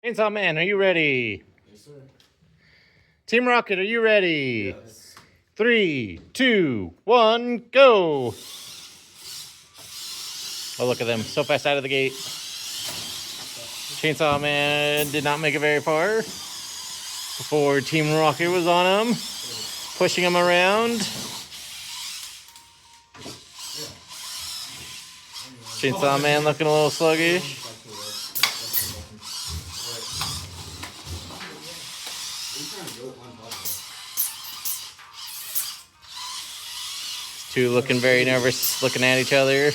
Chainsaw Man, are you ready? Yes, sir. Team Rocket, are you ready? Yes. 3, 2, 1, go! Oh, look at them. So fast out of the gate. Chainsaw Man did not make it very far before Team Rocket was on him, pushing him around. Chainsaw Man looking a little sluggish. Two looking very nervous, looking at each other.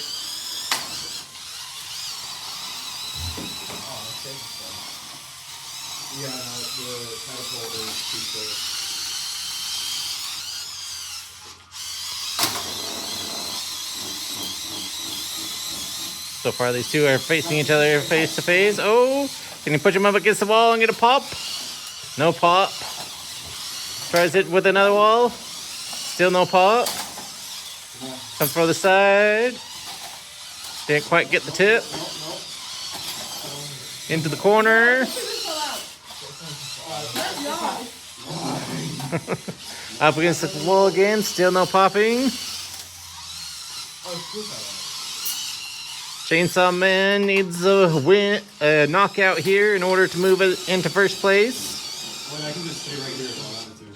So far, these two are facing each other face to face. Oh, can you push him up against the wall and get a pop? No pop. Tries it with another wall. Still no pop. Comes for the side. Didn't quite get the tip. Into the corner. Up against the wall again. Still no popping. Chainsaw Man needs a knockout here in order to move it into first place. Well, I can just stay right here if I wanted to. Me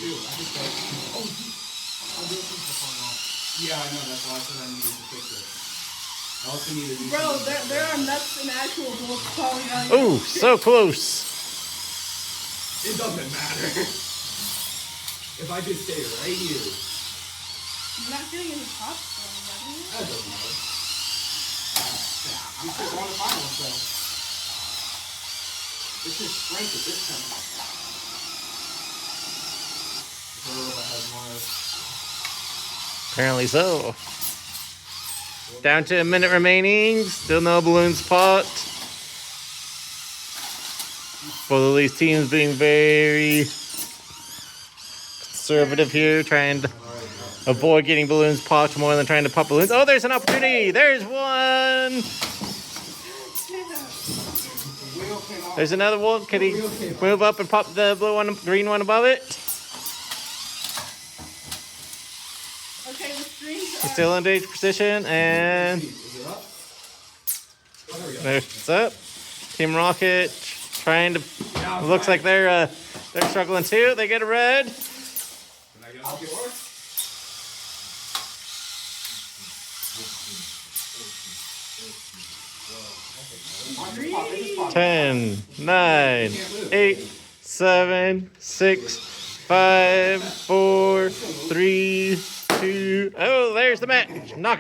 too. I can stay. Yeah, I know. That's why I said I needed to fix it. I also need to do there are nuts and actual bolts falling out. Oh, so close. It doesn't matter. If I just stay right here. You're not getting any pops falling out, are you? That doesn't matter. I'm still on the final, so. It's just strength at this time. The robot has more. Apparently so. Down to a minute remaining. Still no balloons popped. Both of these teams being very conservative here, trying to avoid getting balloons popped more than trying to pop balloons. Oh, there's an opportunity. There's one. There's another one. Can he move up and pop the blue one, green one above it? Okay, the strings He's still in danger position, and there's up. Team Rocket trying to. Looks like they're struggling too. They get a red. 10, 9, 8, 7, 6, 5, 4, 3, 2. Oh, there's the match. Knockout.